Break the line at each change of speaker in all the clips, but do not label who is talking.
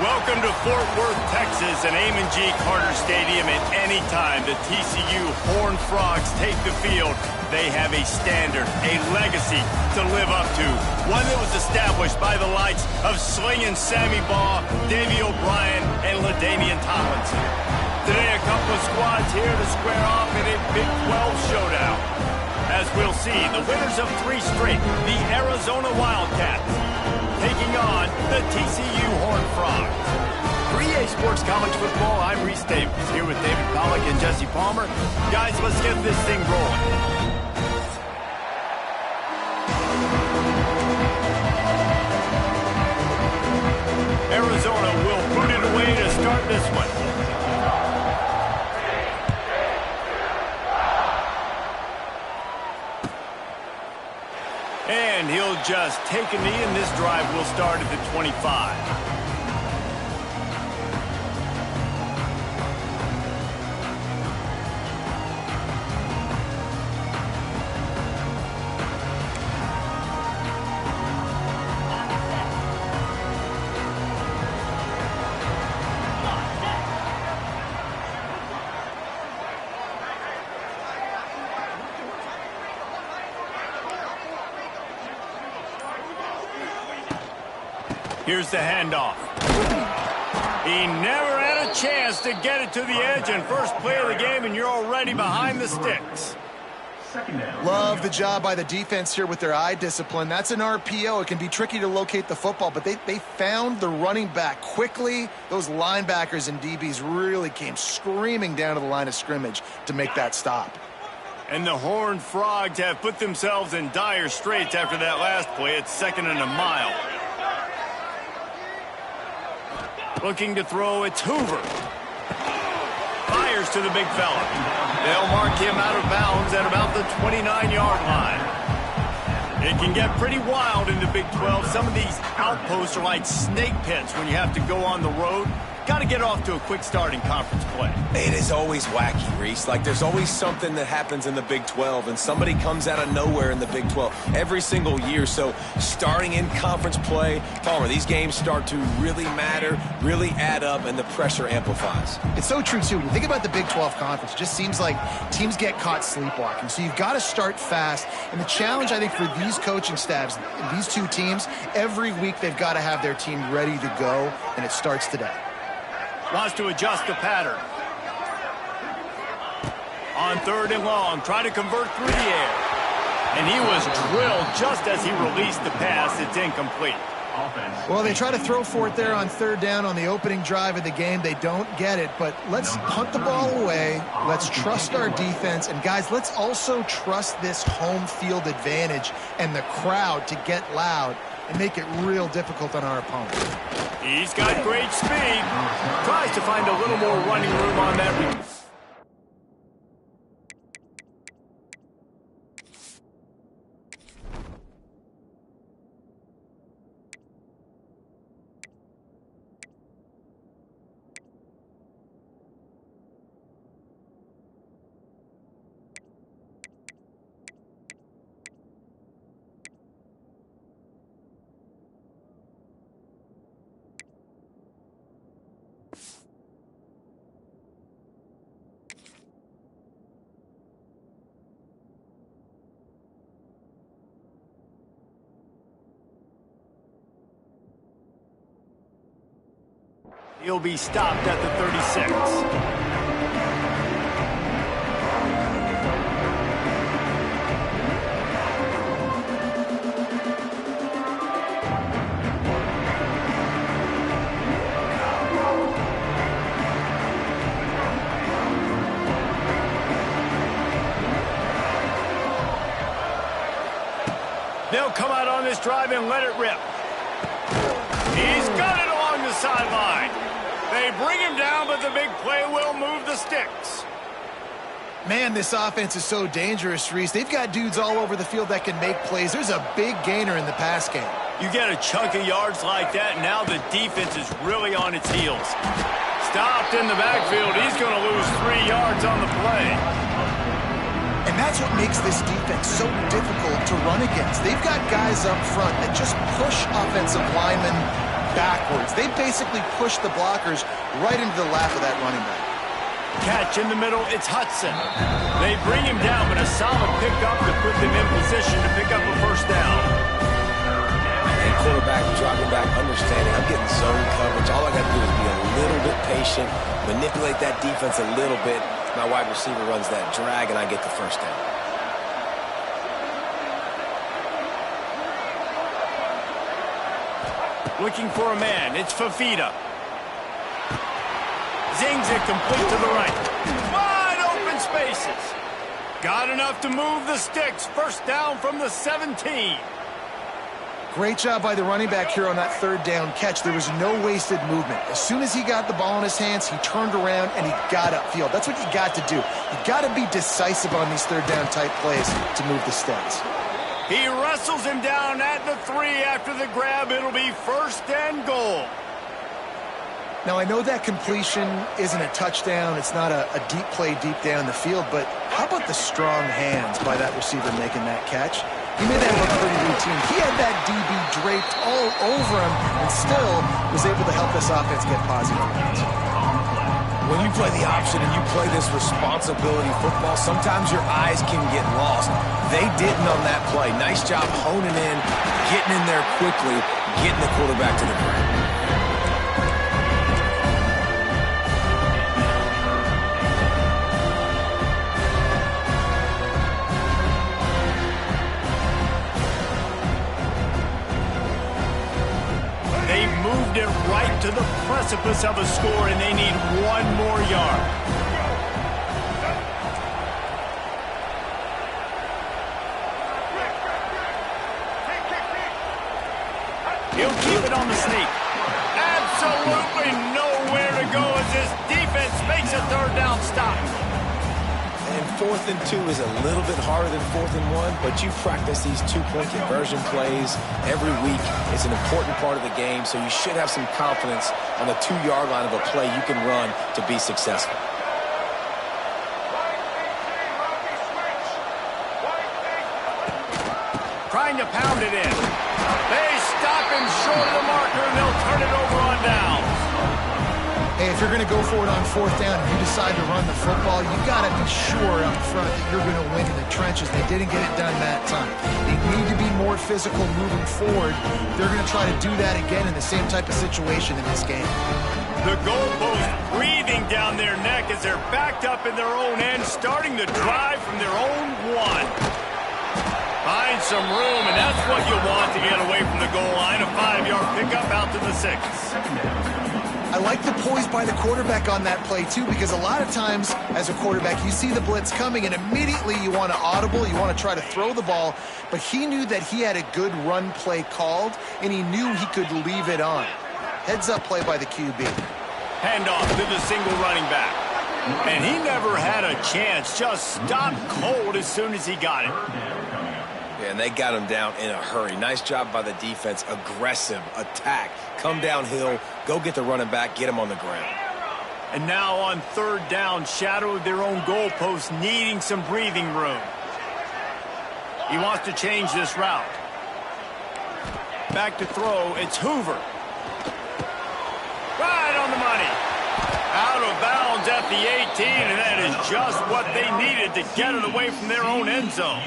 Welcome to Fort Worth, Texas, and Amon G. Carter Stadium. At any time the TCU Horned Frogs take the field, they have a standard, a legacy to live up to. One that was established by the likes of Slingin' Sammy Baugh, Davey O'Brien, and LaDainian Tomlinson. Today, a couple of squads here to square off in a Big 12 showdown. As we'll see, the winners of 3 straight, the Arizona Wildcats, taking on the TCU Horned Frogs. For EA Sports College Football, I'm Reese Davis, here with David Pollack and Jesse Palmer. Guys, let's get this thing rolling. Arizona will boot it away to start this one. And he'll just take a knee, and this drive will start at the 25. Here's the handoff. He never had a chance to get it to the edge, and first play of the game, and you're already behind the sticks.
Love the job by the defense here with their eye discipline. That's an RPO. It can be tricky to locate the football, but they found the running back quickly. Those linebackers and DBs really came screaming down to the line of scrimmage to make that stop.
And the Horned Frogs have put themselves in dire straits after that last play. It's 2nd and a mile. Looking to throw, it's Hoover. Fires to the big fella. They'll mark him out of bounds at about the 29-yard line. It can get pretty wild in the Big 12. Some of these outposts are like snake pits when you have to go on the road. Got to get off to a quick start in conference play.
It is always wacky, Reese. Like, there's always something that happens in the Big 12, and somebody comes out of nowhere in the Big 12 every single year. So starting in conference play, Palmer, these games start to really matter, really add up, and the pressure amplifies.
It's so true, too. When you think about the Big 12 conference, it just seems like teams get caught sleepwalking. So you've got to start fast. And the challenge, I think, for these coaching staffs, these two teams, every week they've got to have their team ready to go, and it starts today.
Wants to adjust the pattern. On 3rd and long, trying to convert through the air. And he was drilled just as he released the pass. It's incomplete.
Well, they try to throw for it there on 3rd down on the opening drive of the game. They don't get it, but let's punt the ball away. Let's trust our defense. And, guys, let's also trust this home field advantage and the crowd to get loud and make it real difficult on our opponent.
He's got great speed. Tries to find a little more running room on that. He'll be stopped at the 36. They'll come out on this drive and let it rip. He's got it along the sideline. They bring him down, but the big play will move the sticks.
Man, this offense is so dangerous, Reese. They've got dudes all over the field that can make plays. There's a big gainer in the pass game.
You get a chunk of yards like that, now the defense is really on its heels. Stopped in the backfield. He's going to lose 3 yards on the play.
And that's what makes this defense so difficult to run against. They've got guys up front that just push offensive linemen backwards. They basically pushed the blockers right into the lap of that running back.
Catch in the middle, it's Hudson. They bring him down, but a solid pickup to put them in position to pick up a first down.
And quarterback dropping back, understanding I'm getting zone coverage. All I got to do is be a little bit patient, manipulate that defense a little bit. My wide receiver runs that drag, and I get the first down.
Looking for a man, it's Fafita. Zings it complete to the right. Wide open spaces. Got enough to move the sticks. First down from the 17.
Great job by the running back here on that third down catch. There was no wasted movement. As soon as he got the ball in his hands, he turned around and he got upfield. That's what you got to do. You got to be decisive on these third down type plays to move the sticks.
He wrestles him down at the 3 after the grab. It'll be first and goal.
Now, I know that completion isn't a touchdown. It's not a deep play deep down the field, but how about the strong hands by that receiver making that catch? He made that look pretty routine. He had that DB draped all over him and still was able to help this offense get positive points.
When you play the option and you play this responsibility football, sometimes your eyes can get lost. They didn't on that play. Nice job honing in, getting in there quickly, getting the quarterback to the ground.
It right to the precipice of a score, and they need one more yard. He'll keep it on the sneak. Absolutely nowhere to go as this defense makes a third down stop.
And 4th and 2 is a little bit harder than 4th and 1, but you practice these two-point conversion plays every week. It's an important part of the game, so you should have some confidence on the 2-yard line of a play you can run to be successful.
Trying to pound it in. They stop him short of the marker, and they'll turn it over on down.
Hey, if you're going to go for it on 4th down and you decide to run the football, you got to be sure up front that you're going to win in the trenches. They didn't get it done that time. They need to be more physical moving forward. They're going to try to do that again in the same type of situation in this game.
The goalpost breathing down their neck as they're backed up in their own end, starting the drive from their own 1. Find some room, and that's what you want to get away from the goal line. A 5-yard pickup out to the 6.
I like the poise by the quarterback on that play, too, because a lot of times as a quarterback, you see the blitz coming, and immediately you want to audible, you want to try to throw the ball, but he knew that he had a good run play called, and he knew he could leave it on. Heads-up play by the QB.
Handoff to the single running back. And he never had a chance, just stopped cold as soon as he got it.
Yeah, and they got him down in a hurry. Nice job by the defense. Aggressive attack. Come downhill, go get the running back, get him on the ground.
And now on 3rd down, shadow of their own goalpost, needing some breathing room. He wants to change this route. Back to throw, it's Hoover. Right on the money. Out of bounds at the 18, and that is just what they needed to get it away from their own end zone.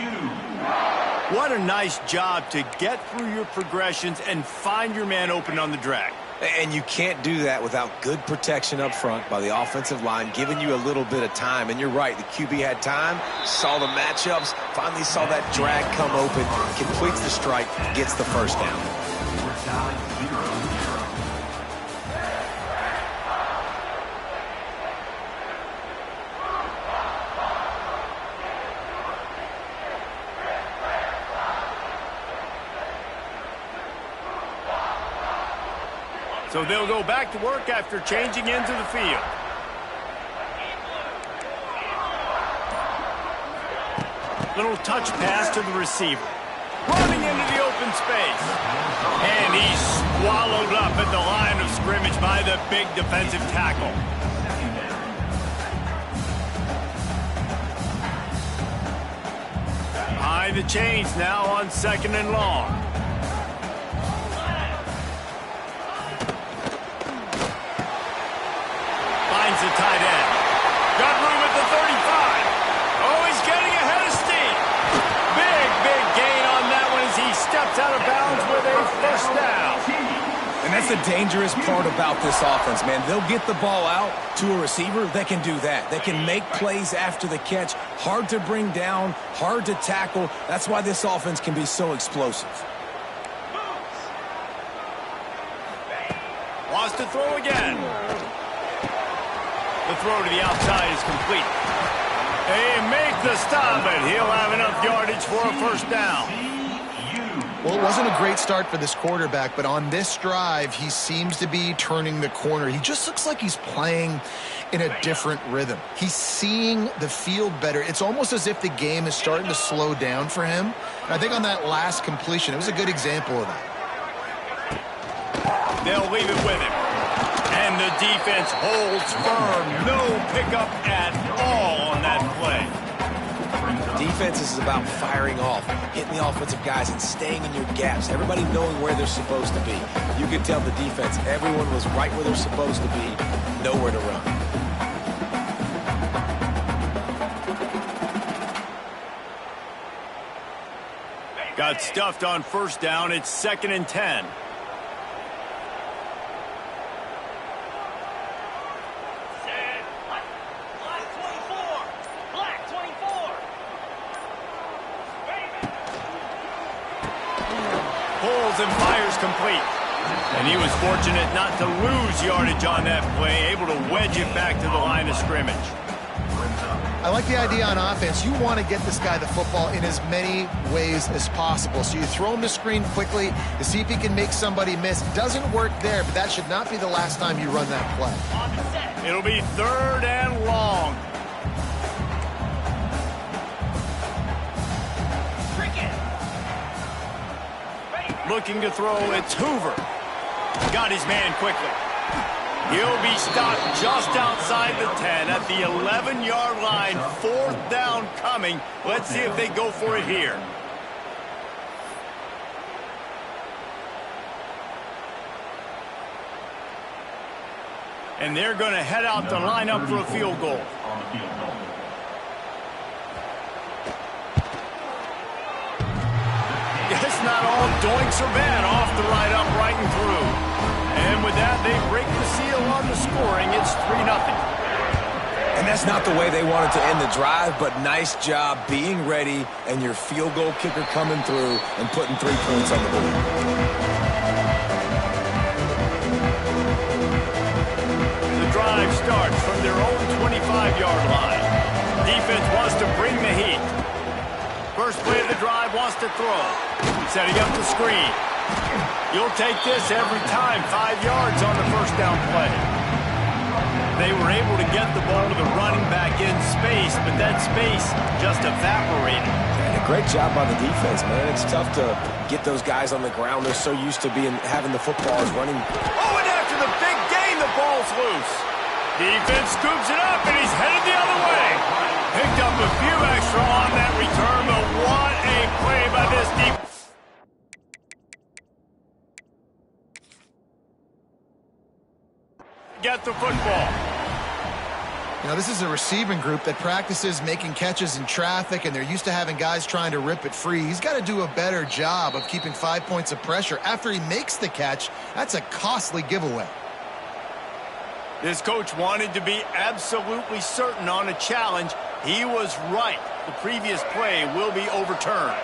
What a nice job to get through your progressions and find your man open on the drag.
And you can't do that without good protection up front by the offensive line, giving you a little bit of time. And you're right, the QB had time, saw the matchups, finally saw that drag come open, completes the strike, gets the first down.
So they'll go back to work after changing into the field. Little touch pass to the receiver. Running into the open space. And he's swallowed up at the line of scrimmage by the big defensive tackle. Behind the chains now on 2nd and long.
the dangerous part about this offense, man. They'll get the ball out to a receiver. They can do that. They can make plays after the catch. Hard to bring down, hard to tackle. That's why this offense can be so explosive.
Wants to throw again. The throw to the outside is complete. They make the stop, and he'll have enough yardage for a first down.
Well, it wasn't a great start for this quarterback, but on this drive, he seems to be turning the corner. He just looks like he's playing in a different rhythm. He's seeing the field better. It's almost as if the game is starting to slow down for him. And I think on that last completion, it was a good example of that.
They'll leave it with him. And the defense holds firm. No pickup at all on that play.
Defense is about firing off, hitting the offensive guys and staying in your gaps. Everybody knowing where they're supposed to be. You can tell the defense, everyone was right where they're supposed to be, nowhere to run.
Got stuffed on first down. It's 2nd and 10. And fires complete. And he was fortunate not to lose yardage on that play, able to wedge it back to the line of scrimmage.
I like the idea on offense. You want to get this guy the football in as many ways as possible. So you throw him the screen quickly to see if he can make somebody miss. Doesn't work there, but that should not be the last time you run that play.
It'll be 3rd and long. Looking to throw, it's Hoover. Got his man quickly. He'll be stopped just outside the 10 at the 11-yard line. 4th down coming. Let's see if they go for it here. And they're going to head out to line up for a field goal. It's not all doinks are bad. Off the right, up, right, and through. And with that, they break the seal on the scoring. It's 3-0.
And that's not the way they wanted to end the drive, but nice job being ready and your field goal kicker coming through and putting 3 points on the board.
The drive starts from their own 25-yard line. Defense wants to bring the heat. First play of the drive wants to throw. Setting up the screen. You'll take this every time. 5 yards on the first down play. They were able to get the ball to the running back in space, but that space just evaporated.
And a great job by the defense, man. It's tough to get those guys on the ground. They're so used to having the footballs running.
Oh, and after the big gain, the ball's loose. Defense scoops it up, and he's headed the other way. Picked up a few extra on that return, but what a play by this defense. Get the football.
You know, this is a receiving group that practices making catches in traffic, and they're used to having guys trying to rip it free. He's got to do a better job of keeping 5 points of pressure. After he makes the catch, that's a costly giveaway.
This coach wanted to be absolutely certain on a challenge. He was right. The previous play will be overturned.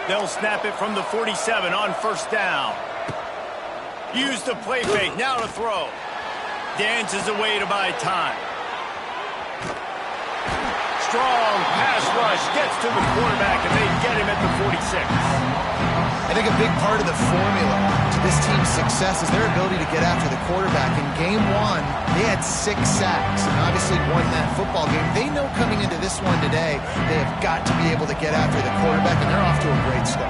They'll snap it from the 47 on first down. Use the play fake. Now to throw. Dances away to buy time. Strong pass rush gets to the quarterback, and they get him at the 46.
I think a big part of the formula to this team's success is their ability to get after the quarterback. In game 1, they had 6 sacks and obviously won that football game. They know coming into this one today, they have got to be able to get after the quarterback, and they're off to a great start.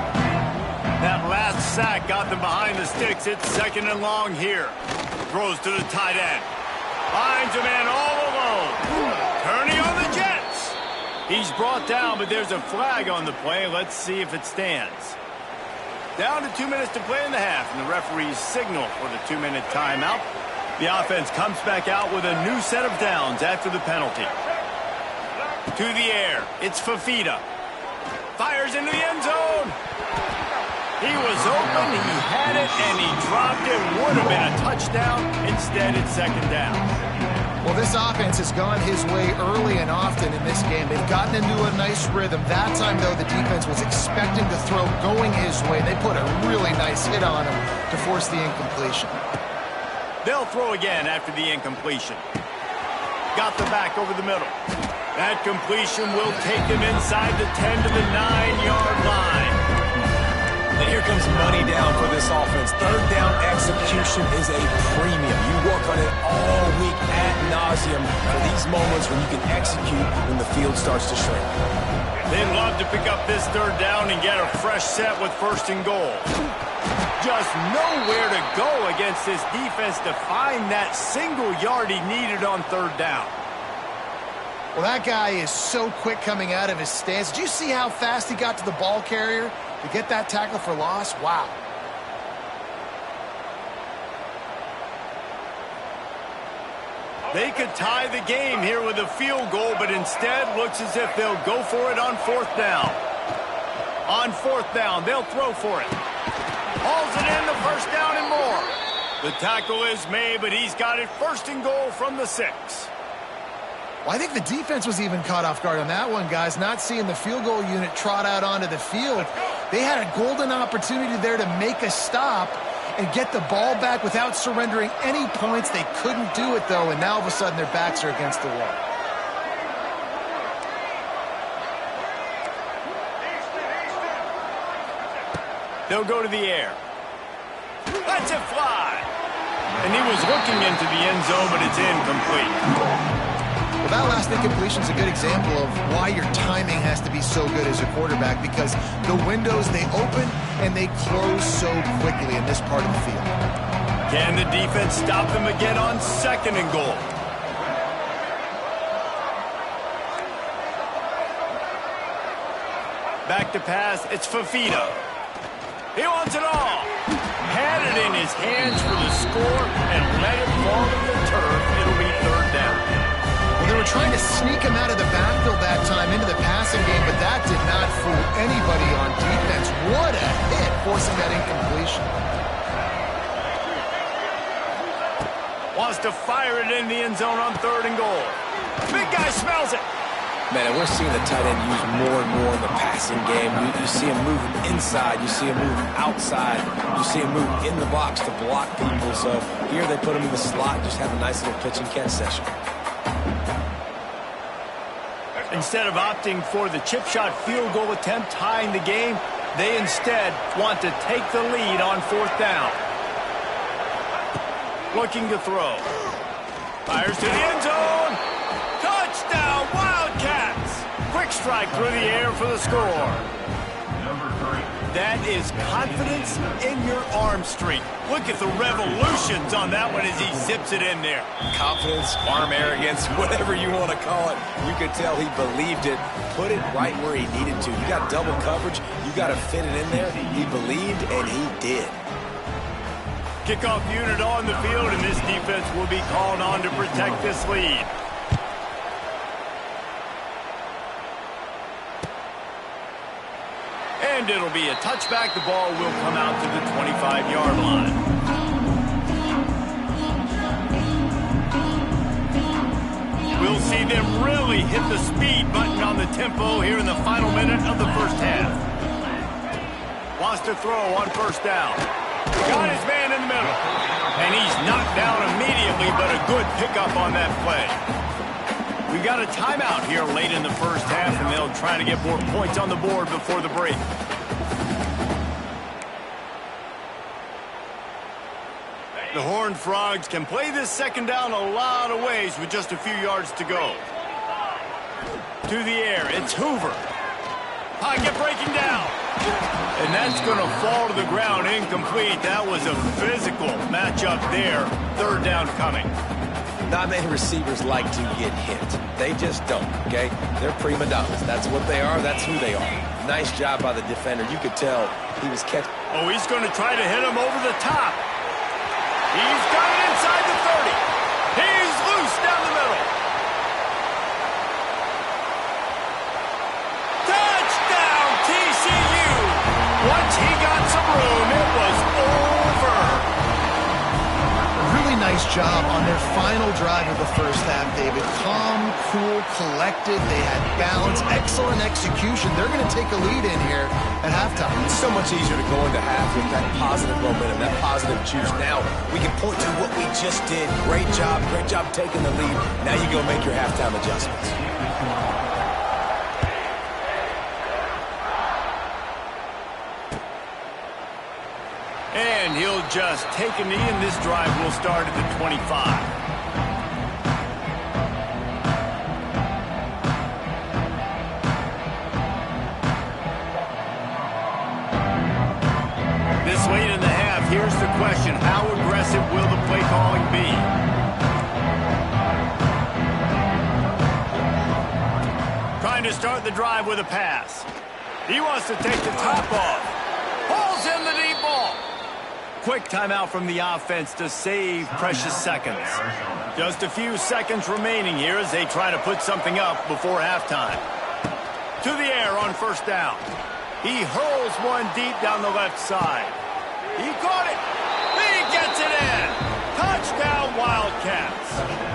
That last sack got them behind the sticks. It's 2nd and long here. Throws to the tight end. Finds a man all alone. Turning on the Jets. He's brought down, but there's a flag on the play. Let's see if it stands. Down to 2 minutes to play in the half, and the referees signal for the 2-minute timeout. The offense comes back out with a new set of downs after the penalty. To the air. It's Fafita. Fires into the end zone. He was open, he had it, and he dropped it. Would have been a touchdown. Instead, it's second down.
Well, this offense has gone his way early and often in this game. They've gotten into a nice rhythm. That time, though, the defense was expecting to throw going his way. They put a really nice hit on him to force the incompletion.
They'll throw again after the incompletion. Got the back over the middle. That completion will take him inside the 10 to the 9-yard line.
And here comes money down for this offense. Third down execution is a premium. You work on it all week ad nauseum for these moments when you can execute when the field starts to shrink.
They'd love to pick up this third down and get a fresh set with first and goal. Just nowhere to go against this defense to find that single yard he needed on third down.
Well, that guy is so quick coming out of his stance. Did you see how fast he got to the ball carrier to get that tackle for loss? Wow.
They could tie the game here with a field goal, but instead looks as if they'll go for it on fourth down. On fourth down, they'll throw for it. Hauls it in, the first down and more. The tackle is made, but he's got it first and goal from the 6.
Well, I think the defense was even caught off guard on that one, guys. Not seeing the field goal unit trot out onto the field. They had a golden opportunity there to make a stop and get the ball back without surrendering any points. They couldn't do it, though, and now all of a sudden their backs are against the wall.
They'll go to the air. Lets it fly. And he was looking into the end zone, but it's incomplete.
Well, that last incompletion is a good example of why your timing has to be so good as a quarterback, because the windows, they open and they close so quickly in this part of the field.
Can the defense stop them again on second and goal? Back to pass, it's Fafita. He wants it all. Had it in his hands for the score and let it fall to the turf. It'll be third down.
Well, they were trying to sneak him out of the backfield that time into the passing game, but that did not fool anybody on defense. What a hit, forcing that incompletion.
Wants to fire it in the end zone on third and goal. Big guy smells it.
Man, and we're seeing the tight end used more and more in the passing game. You see him moving inside. You see him moving outside. You see him move in the box to block people. So here they put him in the slot, just have a nice little pitch and catch session.
Instead of opting for the chip shot field goal attempt tying the game, they instead want to take the lead on fourth down. Looking to throw. Fires to the end zone. Touchdown, Wildcats! Quick strike through the air for the score. That is confidence in your arm strength. Look at the revolutions on that one as he zips it in there.
Confidence, arm arrogance, whatever you want to call it. You could tell he believed it, put it right where he needed to. You got double coverage, you got to fit it in there. He believed, and he did.
Kickoff unit on the field, and this defense will be called on to protect this lead. And it'll be a touchback. The ball will come out to the 25-yard line. We'll see them really hit the speed button on the tempo here in the final minute of the first half. Wants to throw on first down. Got his man in the middle. And he's knocked down immediately, but a good pickup on that play. We got a timeout here late in the first half, and they'll try to get more points on the board before the break. The Horned Frogs can play this second down a lot of ways with just a few yards to go. To the air, it's Hoover. Pocket breaking down. And that's going to fall to the ground incomplete. That was a physical matchup there. Third down coming.
Not many receivers like to get hit. They just don't, okay? They're prima donnas. That's what they are. That's who they are. Nice job by the defender. You could tell he was catching.
Oh, he's going to try to hit him over the top. He's got it inside the 30. He's loose down the middle. Touchdown, TCU. Once he got some
job on their final drive of the first half, David. Calm, cool, collected. They had balance, excellent execution. They're going to take a lead in here at halftime.
It's so much easier to go into half with that positive momentum, that positive juice. Now we can point to what we just did. Great job taking the lead. Now you go make your halftime adjustments.
And he'll just take a knee, and this drive will start at the 25. This late in the half, here's the question. How aggressive will the play calling be? Trying to start the drive with a pass. He wants to take the top off. Pulls in the deep ball. Quick timeout from the offense to save precious seconds. Just a few seconds remaining here as they try to put something up before halftime. To the air on first down. He hurls one deep down the left side. He caught it. He gets it in. Touchdown, Wildcats.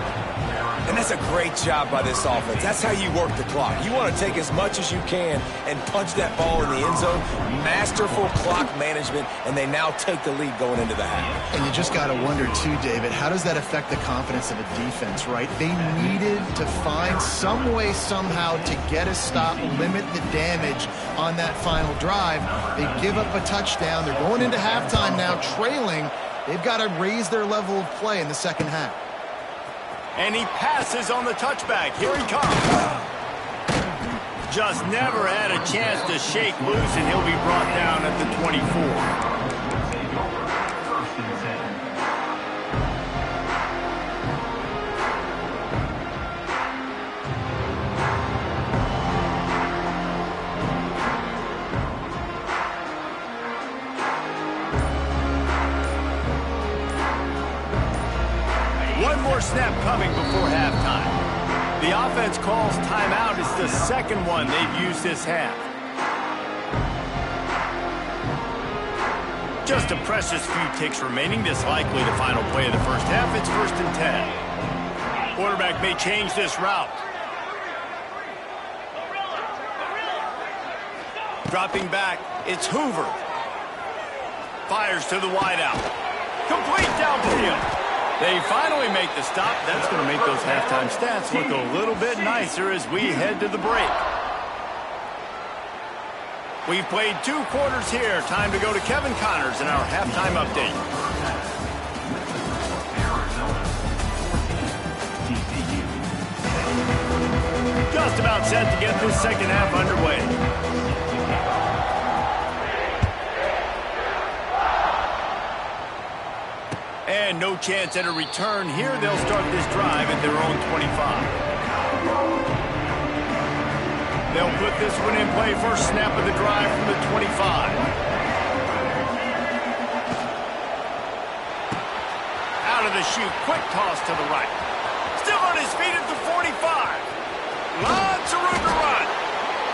And that's a great job by this offense. That's how you work the clock. You want to take as much as you can and punch that ball in the end zone. Masterful clock management, and they now take the lead going into the half.
And you just got to wonder, too, David, how does that affect the confidence of a defense, right? They needed to find some way, somehow, to get a stop, limit the damage on that final drive. They give up a touchdown. They're going into halftime now, trailing. They've got to raise their level of play in the second half.
And he passes on the touchback. Here he comes. Just never had a chance to shake loose, and he'll be brought down at the 24. Snap coming before halftime. The offense calls timeout. It's the second one they've used this half. Just a precious few ticks remaining. This likely the final play of the first half. It's 1st and 10. Quarterback may change this route. Dropping back, it's Hoover. Fires to the wideout. Complete downfield. They finally make the stop. That's going to make those halftime stats look a little bit nicer as we head to the break. We've played 2 quarters here. Time to go to Kevin Connors in our halftime update. Just about set to get this second half underway. And no chance at a return here. They'll start this drive at their own 25. They'll put this one in play. First snap of the drive from the 25. Out of the chute. Quick toss to the right. Still on his feet at the 45. Lots of room to run.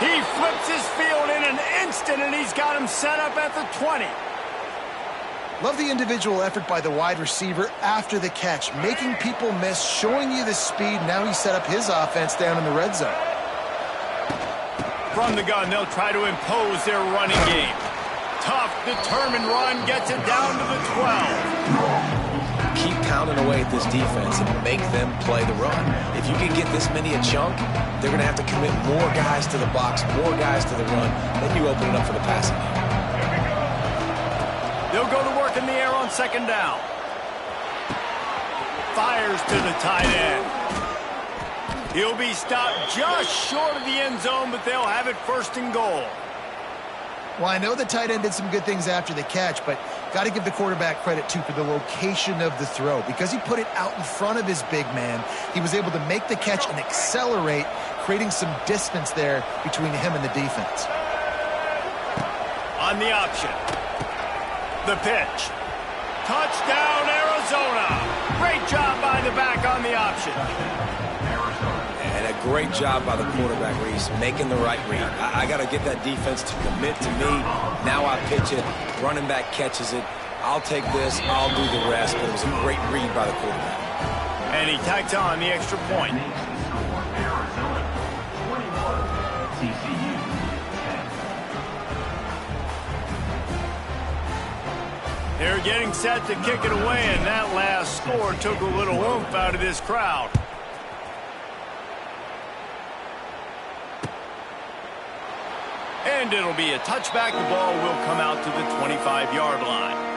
He flips his field in an instant, and he's got him set up at the 20.
Love the individual effort by the wide receiver after the catch, making people miss, showing you the speed. Now he set up his offense down in the red zone.
From the gun, they'll try to impose their running game. Tough, determined run gets it down to the 12.
Keep pounding away at this defense and make them play the run. If you can get this many a chunk, they're going to have to commit more guys to the box, more guys to the run. Then you open it up for the passing game.
They'll go to work in the air on second down. Fires to the tight end. He'll be stopped just short of the end zone, but they'll have it 1st and goal.
Well, I know the tight end did some good things after the catch, but got to give the quarterback credit, too, for the location of the throw. Because he put it out in front of his big man, he was able to make the catch and accelerate, creating some distance there between him and the defense.
On the option. The pitch. Touchdown, Arizona. Great job by the back on the option.
And a great job by the quarterback, Reese, making the right read. I got to get that defense to commit to me. Now I pitch it. Running back catches it. I'll take this, I'll do the rest, but it was a great read by the quarterback.
And he tacked on the extra point. They're getting set to kick it away, and that last score took a little oomph out of this crowd. And it'll be a touchback. The ball will come out to the 25-yard line.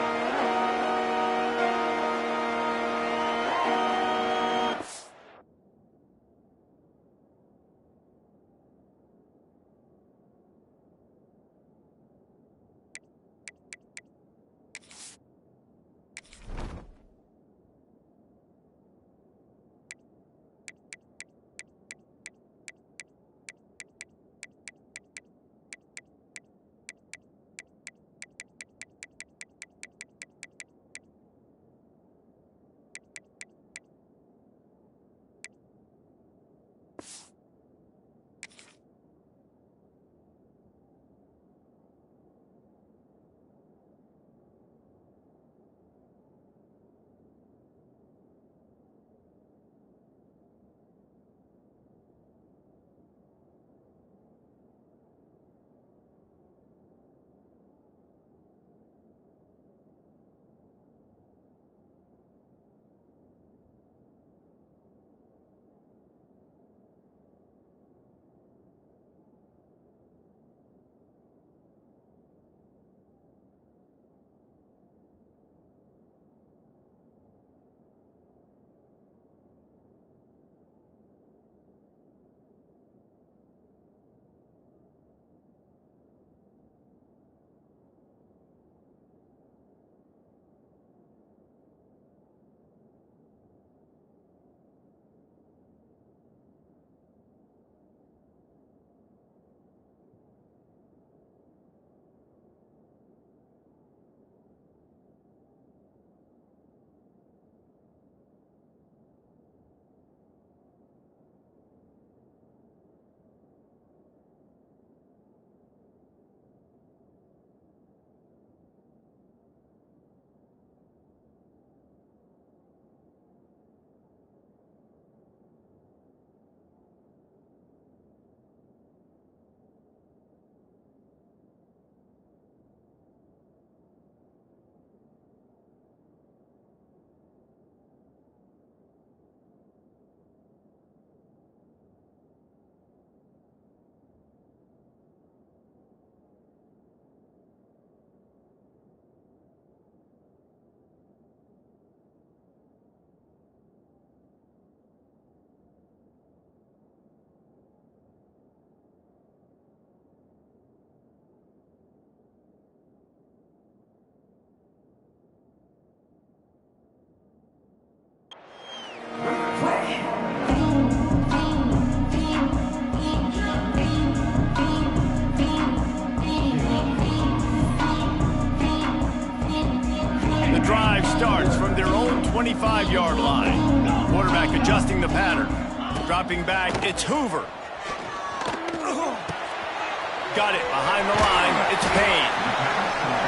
Starts from their own 25-yard line. Quarterback adjusting the pattern. Dropping back, it's Hoover. Got it behind the line, it's Payne.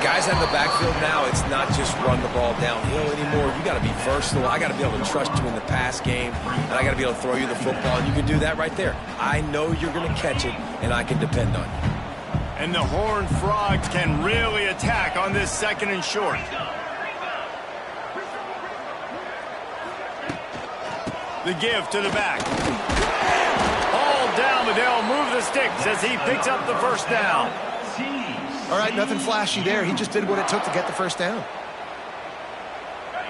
Guys in the backfield now, it's not just run the ball downhill anymore. You got to be versatile. I got to be able to trust you in the pass game, and I got to be able to throw you the football, and you can do that right there. I know you're going to catch it, and I can depend on you.
And the Horned Frogs can really attack on this 2nd and short. The give to the back. All down, but they'll move the sticks as he picks up the first down.
All right, nothing flashy there. He just did what it took to get the first down.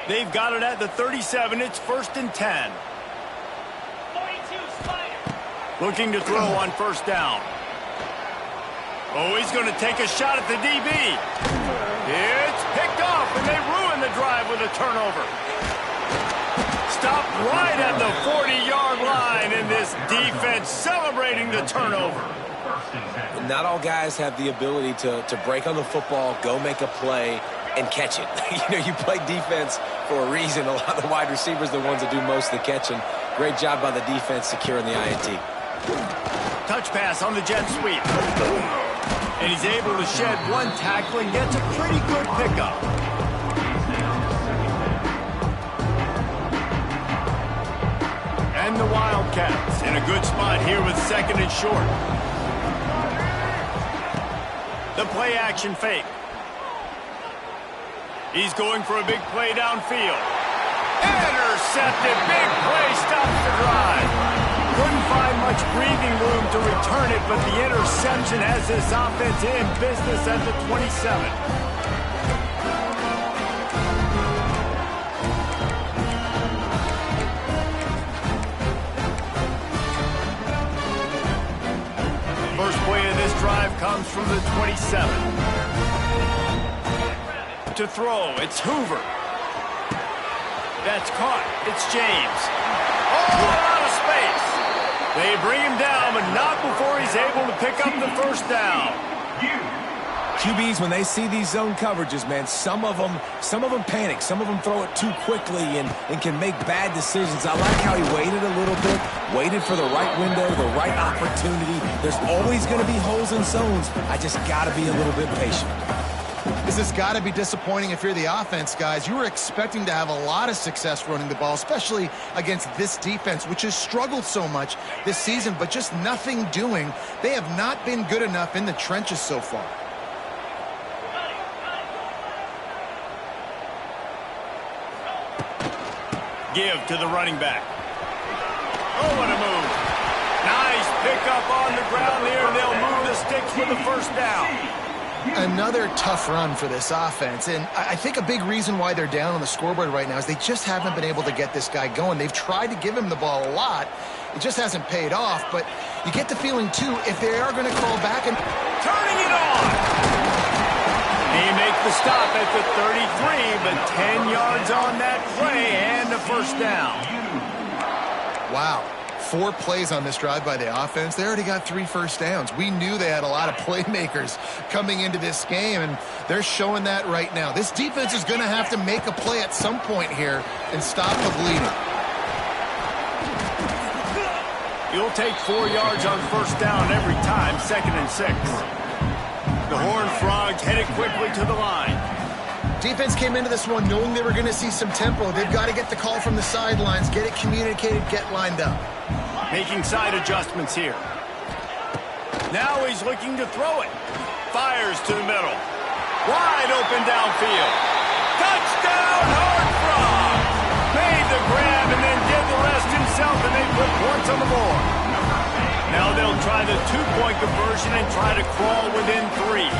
They've got it at the 37. It's 1st and 10. Looking to throw on first down. Oh, he's going to take a shot at the DB. It's picked off, and they ruin the drive with a turnover. Stopped right at the 40-yard line, and this defense celebrating the turnover.
Not all guys have the ability to break on the football, go make a play, and catch it. You know, you play defense for a reason. A lot of the wide receivers are the ones that do most of the catching. Great job by the defense securing the INT.
Touch pass on the jet sweep. And he's able to shed one tackle and gets a pretty good pickup. And the Wildcats in a good spot here with second and short. The play action fake. He's going for a big play downfield. Intercepted. Big play stops the drive. Couldn't find much breathing room to return it, but the interception has this offense in business at the 27. First play of this drive comes from the 27. To throw, it's Hoover. That's caught. It's James. Oh, out of space. They bring him down, but not before he's able to pick up the first down.
QBs, when they see these zone coverages, man, some of them panic. Some of them throw it too quickly and can make bad decisions. I like how he waited a little bit, waited for the right window, the right opportunity. There's always going to be holes in zones. I just got to be a little bit patient.
This has got to be disappointing if you're the offense, guys. You were expecting to have a lot of success running the ball, especially against this defense, which has struggled so much this season, but just nothing doing. They have not been good enough in the trenches so far.
Give to the running back. Oh, what a move. Nice pickup on the ground here. They'll move the sticks for the first down.
Another tough run for this offense, and I think a big reason why they're down on the scoreboard right now is they just haven't been able to get this guy going. They've tried to give him the ball a lot. It just hasn't paid off, but you get the feeling, too, if they are going to call back and...
Turning it on! He makes the stop at the 33, but 10 yards on that play and a first down.
Wow. 4 plays on this drive by the offense. They already got 3 first downs. We knew they had a lot of playmakers coming into this game, and they're showing that right now. This defense is going to have to make a play at some point here and stop the bleeding.
You'll take 4 yards on first down every time, 2nd and 6. The Horned Frogs headed quickly to the line.
Defense came into this one knowing they were going to see some tempo. They've got to get the call from the sidelines, get it communicated, get lined up.
Making side adjustments here. Now he's looking to throw it. Fires to the middle. Wide open downfield. Touchdown, Horned Frogs! Made the grab and then did the rest himself, and they put points on the board. Now they'll try the 2-point conversion and try to crawl within 3.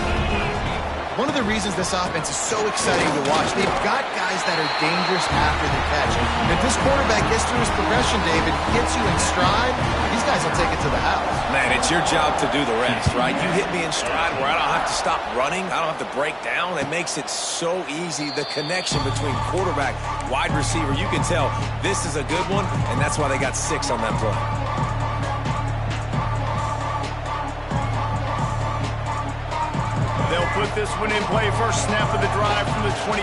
One of the reasons this offense is so exciting to watch, they've got guys that are dangerous after the catch. If this quarterback gets through his progression, David, gets you in stride, these guys will take it to the house.
Man, it's your job to do the rest, right? You hit me in stride where I don't have to stop running. I don't have to break down. It makes it so easy. The connection between quarterback, wide receiver, you can tell this is a good one, and that's why they got 6 on that play.
They'll put this one in play. First snap of the drive from the 25.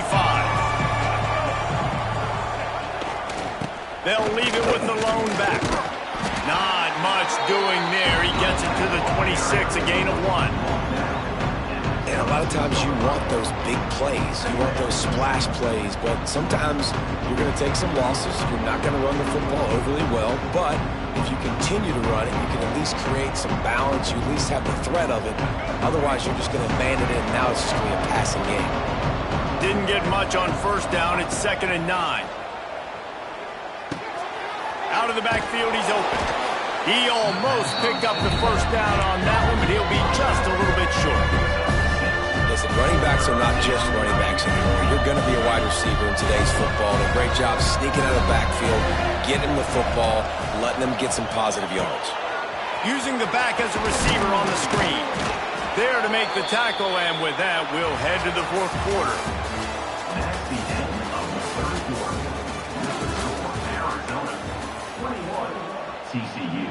They'll leave it with the lone back. Not much doing there. He gets it to the 26, a gain of 1.
And a lot of times you want those big plays. You want those splash plays, but sometimes you're going to take some losses. You're not going to run the football overly well, but if you continue to run it, you can at least create some balance. You at least have the threat of it. Otherwise, you're just going to abandon it, and now it's just going to be a passing game.
Didn't get much on first down. It's 2nd and 9. Out of the backfield, he's open. He almost picked up the first down on that one, but he'll be just a little bit short.
Listen, running backs are not just running backs anymore. You're going to be a wide receiver in today's football. A great job sneaking out of the backfield, getting the football, letting them get some positive yards.
Using the back as a receiver on the screen. There to make the tackle, and with that, we'll head to the 4th quarter.
That's the end of the 3rd quarter. Arizona 21, TCU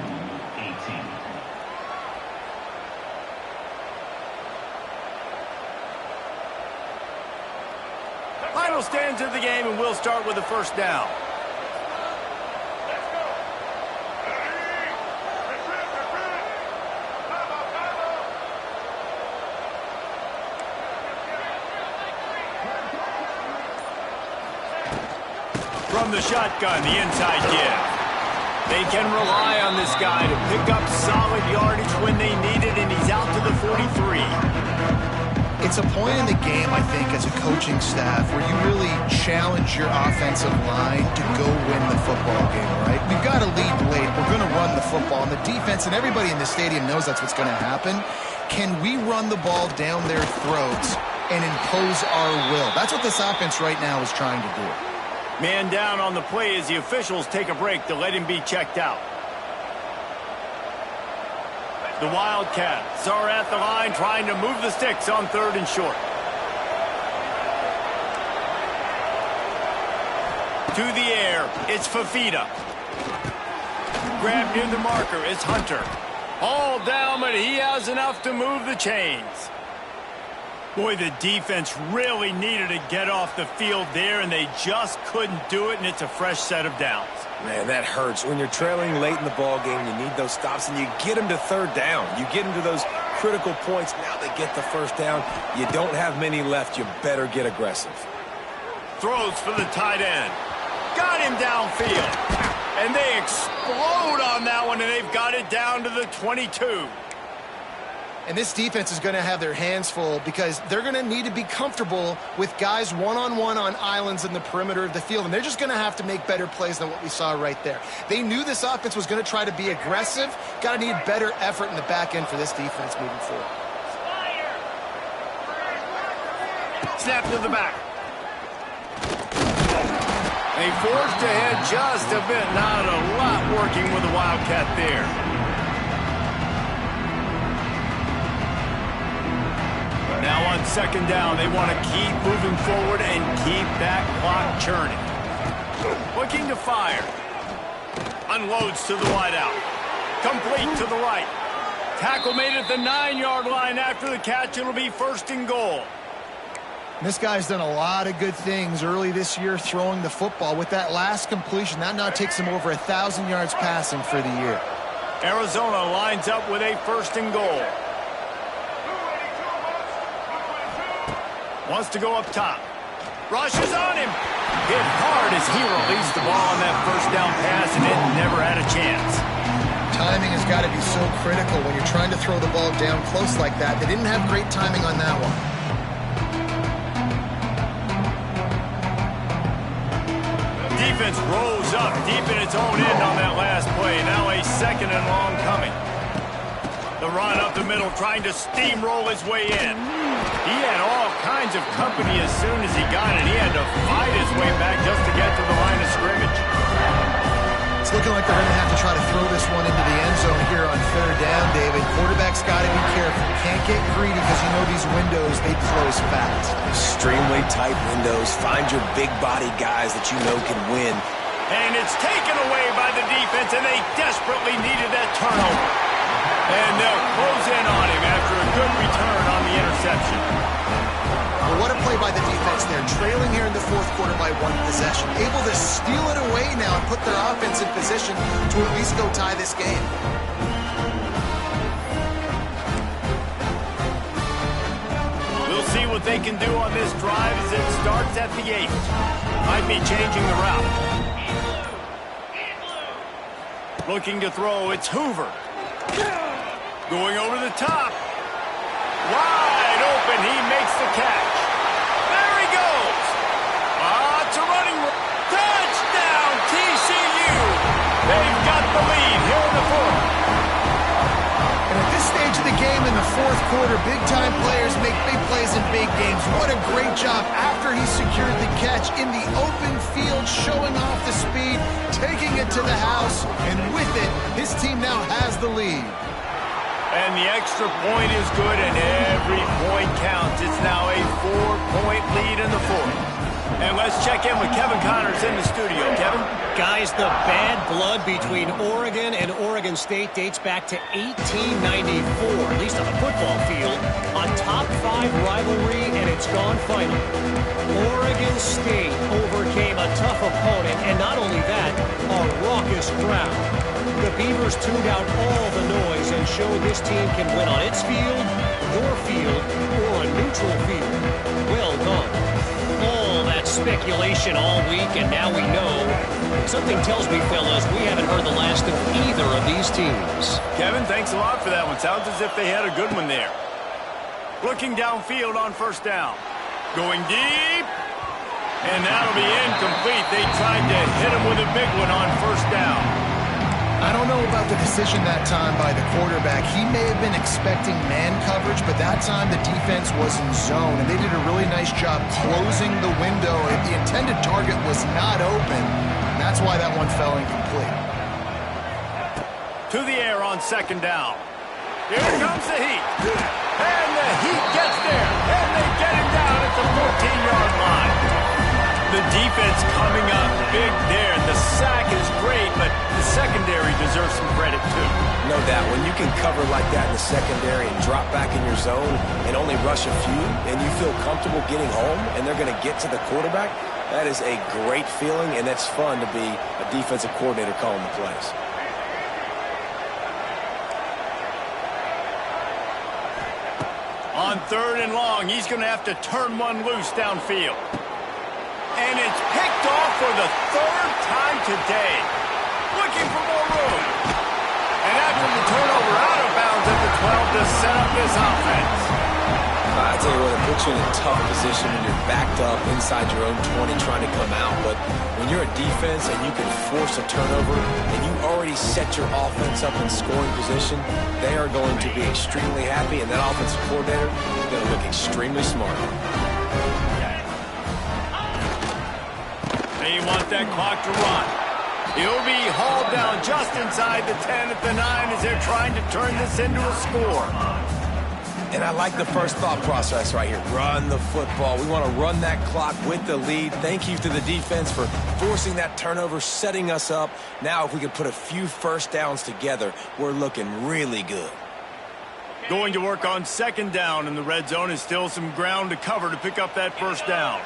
18.
Final stands of the game, and we'll start with the first down. From the shotgun, the inside give. They They can rely on this guy to pick up solid yardage when they need it, and he's out to the 43.
It's a point in the game, I think, as a coaching staff where you really challenge your offensive line to go win the football game, right? We've got to lead late. We're going to run the football. And the defense and everybody in the stadium knows that's what's going to happen. Can we run the ball down their throats and impose our will? That's what this offense right now is trying to do.
Man down on the play as the officials take a break to let him be checked out. The Wildcats are at the line trying to move the sticks on 3rd and short. To the air, it's Fafita. Grabbed near the marker, it's Hunter. All down, but he has enough to move the chains. Boy, the defense really needed to get off the field there, and they just couldn't do it, and it's a fresh set of downs.
Man, that hurts. When you're trailing late in the ball game, you need those stops, and you get them to 3rd down. You get them to those critical points. Now they get the 1st down. You don't have many left. You better get aggressive.
Throws for the tight end. Got him downfield. And they explode on that one, and they've got it down to the 22.
And this defense is going to have their hands full because they're going to need to be comfortable with guys one-on-one on islands in the perimeter of the field. And they're just going to have to make better plays than what we saw right there. They knew this offense was going to try to be aggressive. Got to need better effort in the back end for this defense moving forward.
Snap to the back. They forced ahead just a bit. Not a lot working with the Wildcat there. Now on 2nd down, they want to keep moving forward and keep that clock churning. Looking to fire. Unloads to the wideout. Complete to the right. Tackle made at the 9-yard line after the catch. It'll be 1st and goal.
This guy's done a lot of good things early this year throwing the football. With that last completion, that now takes him over 1,000 yards passing for the year.
Arizona lines up with a 1st and goal. Wants to go up top. Rushes on him. Hit hard as he released the ball on that 1st down pass, and it never had a chance.
Timing has got to be so critical when you're trying to throw the ball down close like that. They didn't have great timing on that one.
Defense rolls up deep in its own end on that last play. Now a 2nd and long coming. The run up the middle, trying to steamroll his way in. He had all kinds of company as soon as he got it. He had to fight his way back just to get to the line of scrimmage.
It's looking like they're going to have to try to throw this one into the end zone here on 3rd down, David. Quarterback's got to be careful. Can't get greedy because you know these windows, they close fast.
Extremely tight windows. Find your big body guys that you know can win.
And it's taken away by the defense, and they desperately needed that turnover. And they'll close in on him after a good return on the interception.
Well, what a play by the defense there. Trailing here in the 4th quarter by 1 possession. Able to steal it away now and put their offense in position to at least go tie this game.
We'll see what they can do on this drive as it starts at the 8. Might be changing the route. Looking to throw, it's Hoover. Going over the top. Wide open, he makes the catch. There he goes. It's a running touchdown, TCU. They've got the lead here in the 4th.
And at this stage of the game in the 4th quarter, big-time players make big plays in big games. What a great job after he secured the catch in the open field, showing off the speed, taking it to the house, and with it, his team now has the lead.
And the extra point is good, and every point counts. It's now a 4-point lead in the 4th. And let's check in with Kevin Connors in the studio. Kevin?
Guys, the bad blood between Oregon and Oregon State dates back to 1894, at least on the football field. A top-5 rivalry, and it's gone final. Oregon State overcame a tough opponent, and not only that, a raucous crowd. The Beavers tuned out all the noise and showed this team can win on its field, your field, or a neutral field. Well done. All that speculation all week, and now we know. Something tells me, fellas, we haven't heard the last of of these teams.
Kevin, thanks a lot for that one. Sounds as if they had a good one there. Looking downfield on first down. Going deep. And that'll be incomplete. They tried to hit him with a big one on first down.
I don't know about the decision that time by the quarterback. He may have been expecting man coverage, but that time the defense was in zone, and they did a really nice job closing the window. The intended target was not open. That's why that one fell incomplete.
To the air on second down. Here comes the Heat. And the Heat gets there. And they get him down at the 14-yard line. The defense coming up big there. The sack is great, but the secondary deserves some credit too.
No doubt. When you can cover like that in the secondary and drop back in your zone and only rush a few, and you feel comfortable getting home, and they're going to get to the quarterback, that is a great feeling, and it's fun to be a defensive coordinator calling the plays.
On third and long, he's going to have to turn one loose downfield. And it's picked off for the third time today. Looking for more room. And after the turnover, out of bounds at the 12 to set up this offense.
I tell you what, it puts you in a tough position when you're backed up inside your own 20 trying to come out. But when you're a defense and you can force a turnover and you already set your offense up in scoring position, they are going to be extremely happy, and that offensive coordinator is going to look extremely smart.
They want that clock to run. He'll be hauled down just inside the 10 at the 9 as they're trying to turn this into a score.
And I like the first thought process right here. Run the football. We want to run that clock with the lead. Thank you to the defense for forcing that turnover, setting us up. Now if we can put a few first downs together, we're looking really good.
Going to work on second down in the red zone is still some ground to cover to pick up that first down.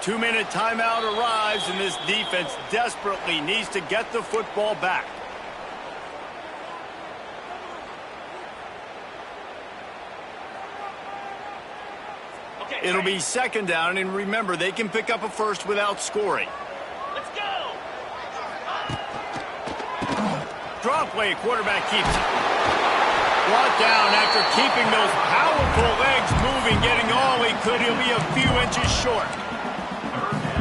Two-minute timeout arrives, and this defense desperately needs to get the football back. It'll be second down, and remember, they can pick up a first without scoring.
Let's go!
Draw play, quarterback keeps it. Brought down after keeping those powerful legs moving, getting all he could. He'll be a few inches short.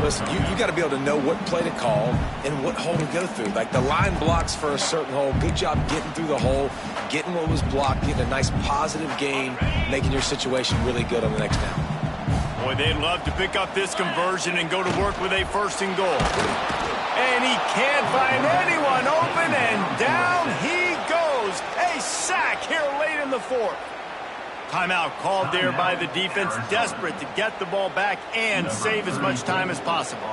Listen, you got to be able to know what play to call and what hole to go through. Like the line blocks for a certain hole. Good job getting through the hole, getting what was blocked, getting a nice positive gain, making your situation really good on the next down.
Boy, they'd love to pick up this conversion and go to work with a first and goal. And he can't find anyone open, and down he goes. A sack here late in the fourth. Timeout called there by the defense, desperate to get the ball back and save as much time as possible.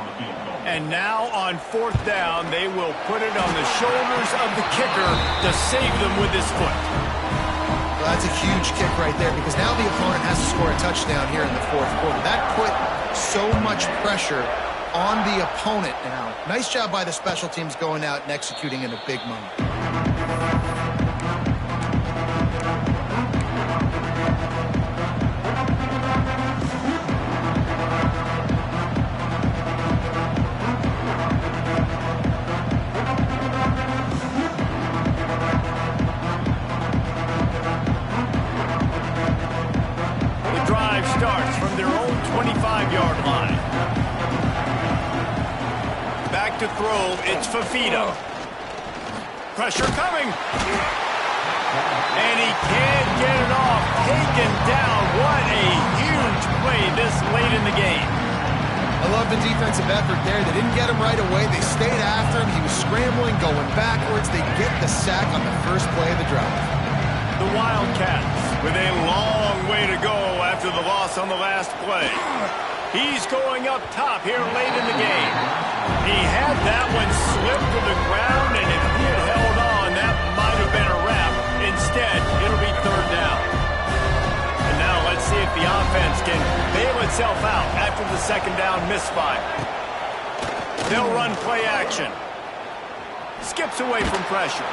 And now on fourth down, they will put it on the shoulders of the kicker to save them with his foot.
Well, that's a huge kick right there because now the opponent has to score a touchdown here in the fourth quarter. That put so much pressure on the opponent now. Nice job by the special teams going out and executing in a big moment.
Starts from their own 25-yard line. Back to throw, it's Fafita. Pressure coming. And he can't get it off. Taken down. What a huge play this late in the game.
I love the defensive effort there. They didn't get him right away. They stayed after him. He was scrambling, going backwards. They get the sack on the first play of the drive.
The Wildcats with a long way to go after the loss on the last play. He's going up top here late in the game. He had that one slip to the ground, and if he had held on, that might have been a wrap. Instead, it'll be third down. And now let's see if the offense can bail itself out after the second down misfire. They'll run play action. Skips away from pressure.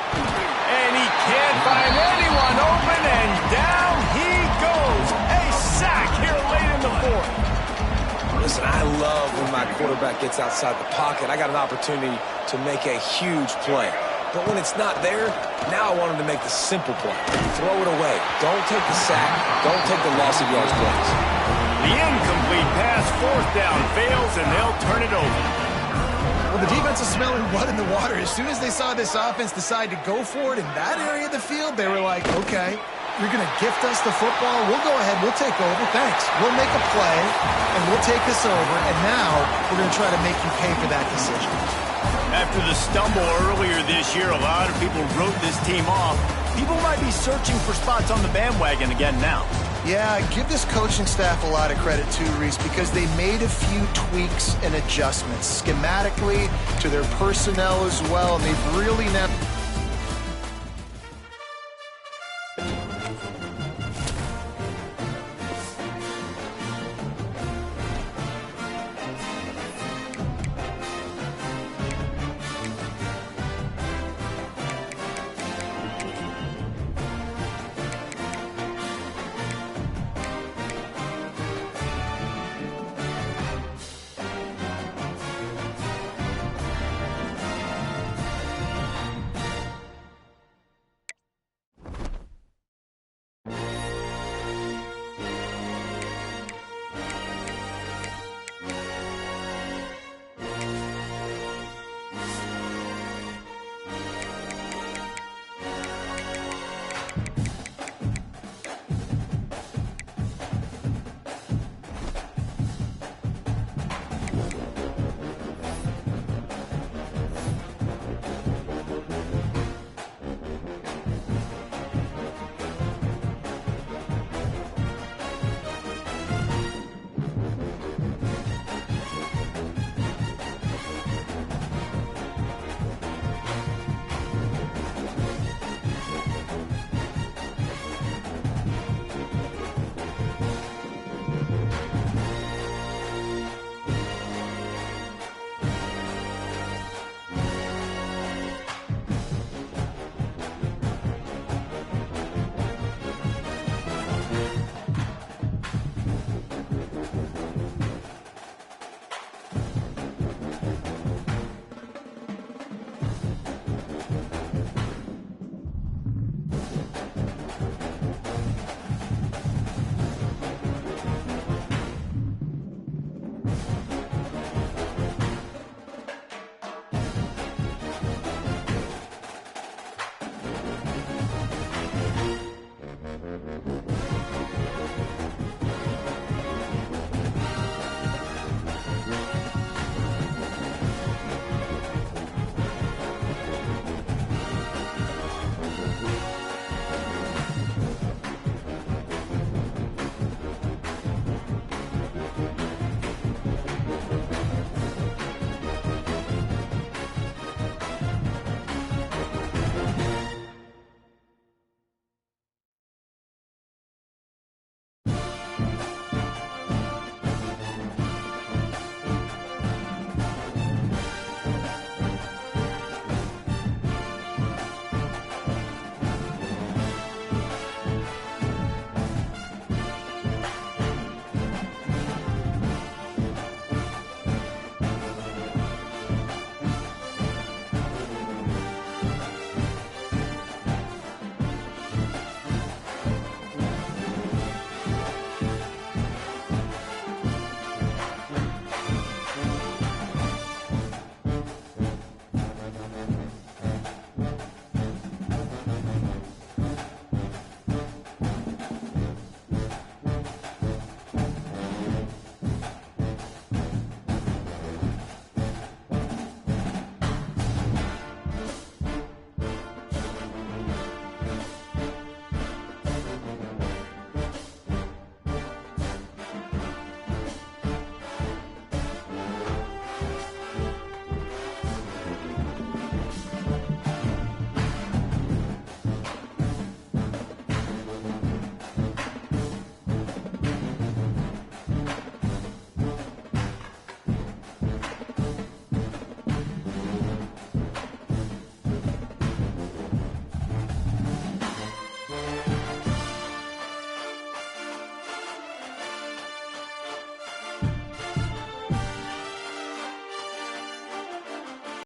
And he can't find anyone open, and down he goes. A sack here late in the fourth.
Listen, I love when my quarterback gets outside the pocket. I got an opportunity to make a huge play. But when it's not there, now I want him to make the simple play. Throw it away. Don't take the sack. Don't take the loss of yards plays.
The incomplete pass, fourth down, fails, and they'll turn it over.
Well, the defense is smelling blood in the water. As soon as they saw this offense decide to go for it in that area of the field, they were like, okay, you're going to gift us the football. We'll go ahead. We'll take over. Thanks. We'll make a play, and we'll take this over. And now we're going to try to make you pay for that decision.
After the stumble earlier this year, a lot of people wrote this team off. People might be searching for spots on the bandwagon again now.
Yeah, give this coaching staff a lot of credit too, Reese, because they made a few tweaks and adjustments schematically to their personnel as well, and they've really now